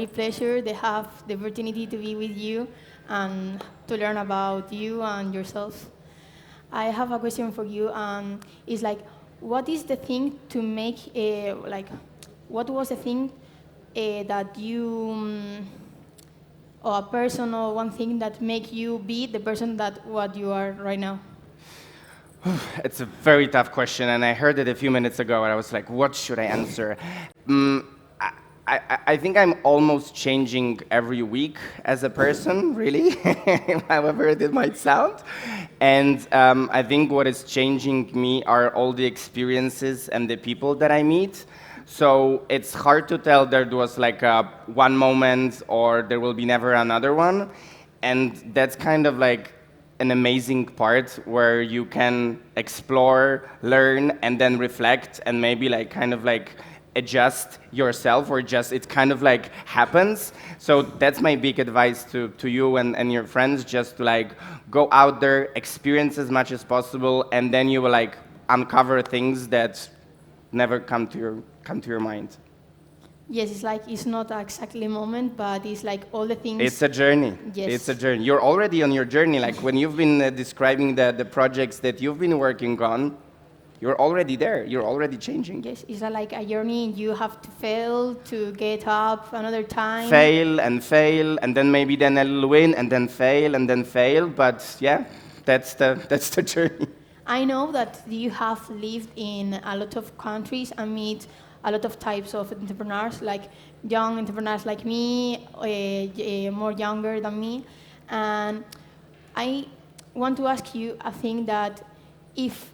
really pleasure to have the opportunity to be with you and to learn about you and yourself. I have a question for you. It's like, what is the thing to make what was the thing that you or a person or one thing that make you be the person that what you are right now? It's a very tough question, and I heard it a few minutes ago, and I was like, what should I answer? Mm, I think I'm almost changing every week as a person, really, however it might sound. And I think what is changing me are all the experiences and the people that I meet. So it's hard to tell there was like one moment or there will be never another one. And that's kind of like an amazing part where you can explore, learn, and then reflect and maybe like kind of like adjust yourself or just it kind of like happens. So that's my big advice to you and your friends, just to like go out there, experience as much as possible, and then you will like uncover things that never come to your mind. Yes, it's like it's not exactly a moment, but it's like all the things. It's a journey. Yes. It's a journey. You're already on your journey. Like when you've been describing the projects that you've been working on, you're already there. You're already changing. Yes, it's like a journey. You have to fail to get up another time. Fail, and then maybe then a little win, and then fail. But yeah, that's the journey. I know that you have lived in a lot of countries and meet a lot of types of entrepreneurs, like young entrepreneurs like me, more younger than me. And I want to ask you a thing that if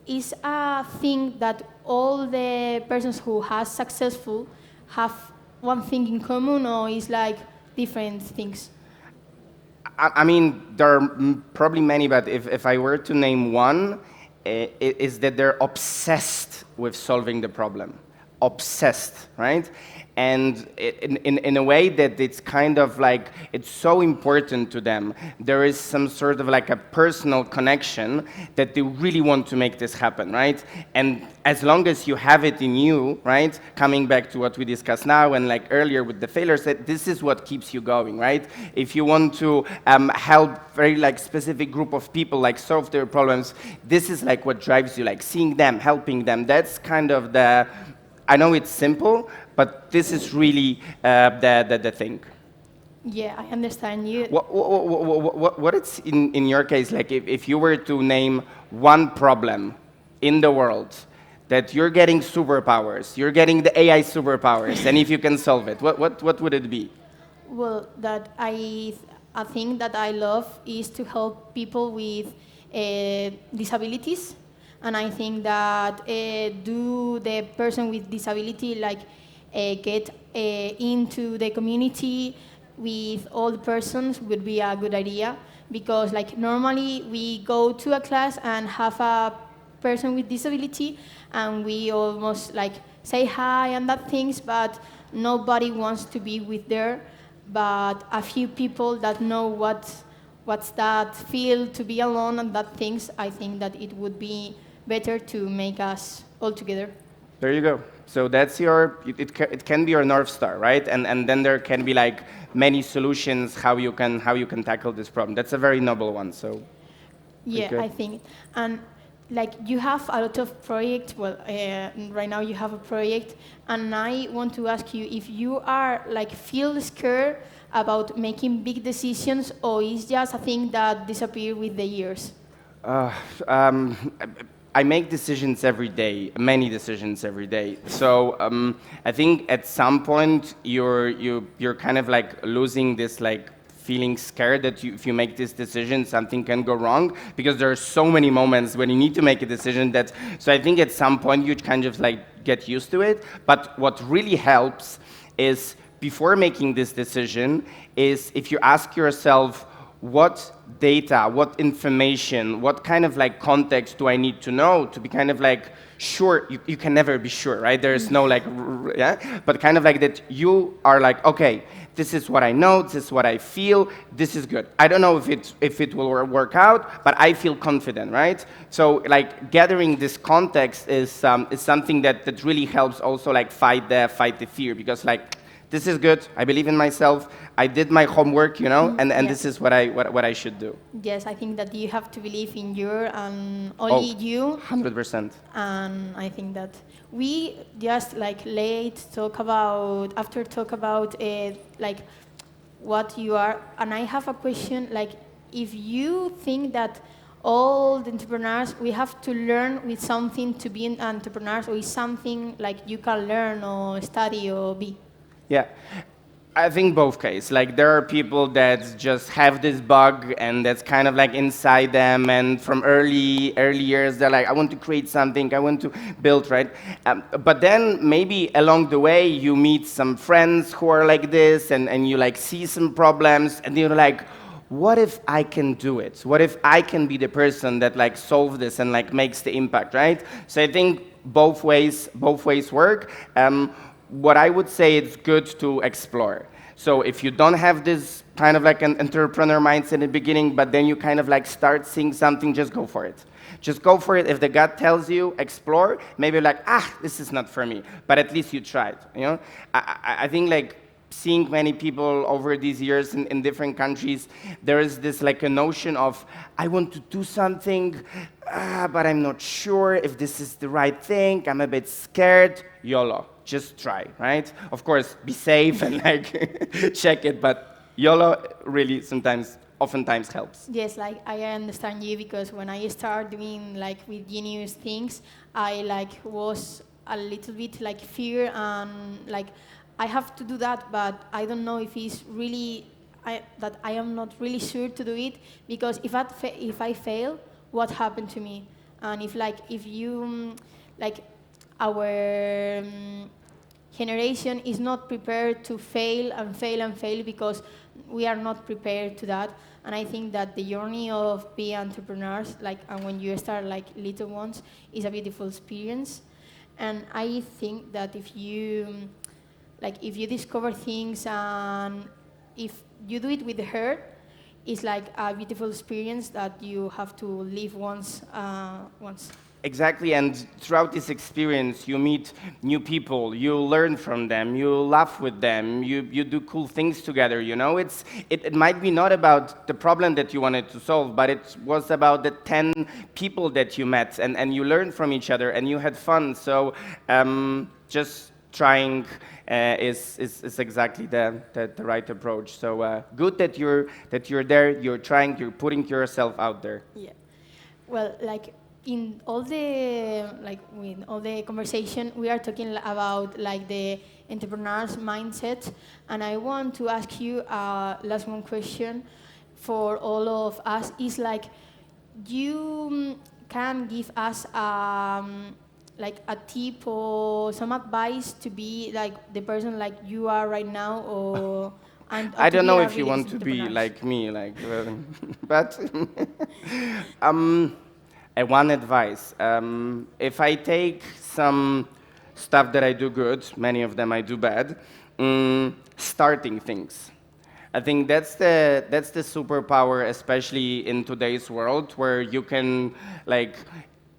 is a thing that all the persons who has successful have one thing in common, or is like different things? I mean, there are probably many, but if I were to name one, is that they're obsessed with solving the problem. Obsessed, right? And in a way that it's kind of like, it's so important to them. There is some sort of like a personal connection that they really want to make this happen, right? And as long as you have it in you, right? Coming back to what we discussed now and like earlier with the failures, that this is what keeps you going, right? If you want to help very like specific group of people like solve their problems, this is like what drives you, like seeing them, helping them. That's kind of the, I know it's simple, but this is really the thing. Yeah, I understand you. What it's in your case, like if you were to name one problem in the world that you're getting superpowers, you're getting the AI superpowers, and if you can solve it, what would it be? Well, that a thing that I love is to help people with disabilities, and I think that do the person with disability like get into the community with all the persons would be a good idea, because like normally we go to a class and have a person with disability and we almost like say hi and that things, but nobody wants to be with there. But a few people that know what's that feel to be alone and that things, I think that it would be better to make us all together. There you go. So that's your, it can be your North Star, right? And then there can be like many solutions how you can tackle this problem. That's a very noble one. So yeah, good. I think. And like you have a lot of projects. Well, right now you have a project, and I want to ask you if you are like feel scared about making big decisions, or is just a thing that disappear with the years? Uh, um, I make decisions every day, many decisions every day. So I think at some point you're kind of like losing this like feeling scared that if you make this decision, something can go wrong, because there are so many moments when you need to make a decision that, so I think at some point you kind of like get used to it. But what really helps is before making this decision is if you ask yourself, what data, what information, what kind of like context do I need to know to be kind of like sure? You can never be sure, right? There's no like, yeah, but kind of like that you are like, okay, this is what I know, this is what I feel, this is good. I don't know if it will work out, but I feel confident, right? So like gathering this context is something that really helps also like fight the fear, because like this is good. I believe in myself. I did my homework, and Yeah. this is what I should do. Yes, I think that you have to believe in you and Oh, only you. 100%. And I think that we just like late talk about after talk about like what you are. And I have a question, like if you think that all the entrepreneurs we have to learn with something to be an entrepreneurs, or is something like you can learn or study or be. Yeah. I think both cases. Like there are people that just have this bug and that's kind of like inside them, and from early years they're like, I want to create something, I want to build, right? But then maybe along the way you meet some friends who are like this, and you like see some problems, and you're like, what if I can do it? What if I can be the person that like solve this and like makes the impact, right? So I think both ways work. What I would say, it's good to explore. So if you don't have this kind of like an entrepreneur mindset in the beginning, but then you kind of like start seeing something, just go for it. Just go for it. If the gut tells you explore, maybe you're like, this is not for me, but at least you tried. I think like seeing many people over these years in different countries, there is this like a notion of, I want to do something, but I'm not sure if this is the right thing. I'm a bit scared. YOLO. Just try, right? Of course, be safe and like check it, but YOLO really oftentimes helps. Yes, like I understand you, because when I start doing like with genius things, I like was a little bit like fear and like I have to do that, but I don't know if it's really that I am not really sure to do it, because if I fail, what happened to me? And if you like our generation is not prepared to fail and fail and fail, because we are not prepared to that. And I think that the journey of being entrepreneurs, like, and when you start like little ones, is a beautiful experience. And I think that if you discover things and if you do it with the heart, it's like a beautiful experience that you have to live once. Exactly, and throughout this experience, you meet new people, you learn from them, you laugh with them, you do cool things together, It might be not about the problem that you wanted to solve, but it was about the 10 people that you met, and you learned from each other, and you had fun. So just trying is exactly the right approach. So good that you're there, you're trying, you're putting yourself out there. Yeah. Well, like in all the conversation, we are talking about like the entrepreneur's mindset, and I want to ask you last one question for all of us. Is like you can give us like a tip or some advice to be like the person like you are right now, or I don't know a if you really want to be entrepreneur? like me, but one advice: if I take some stuff that I do good, many of them I do bad, starting things. I think that's the superpower, especially in today's world, where you can like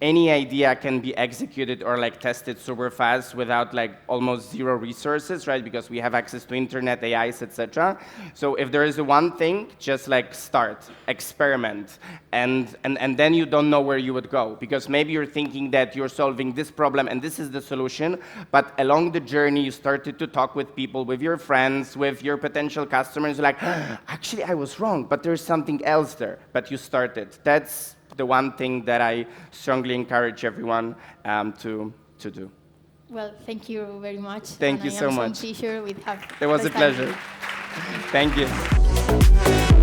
any idea can be executed or like tested super fast without like almost zero resources, right? Because we have access to internet, AIs, etc. So if there is one thing, just like start, experiment, and then you don't know where you would go, because maybe you're thinking that you're solving this problem and this is the solution, but along the journey you started to talk with people, with your friends, with your potential customers, like, actually I was wrong, but there's something else there, but you started. That's the one thing that I strongly encourage everyone to do. Well, thank you very much. Thank and you I so am much. T-shirt with have It was a first time. pleasure. Thank you.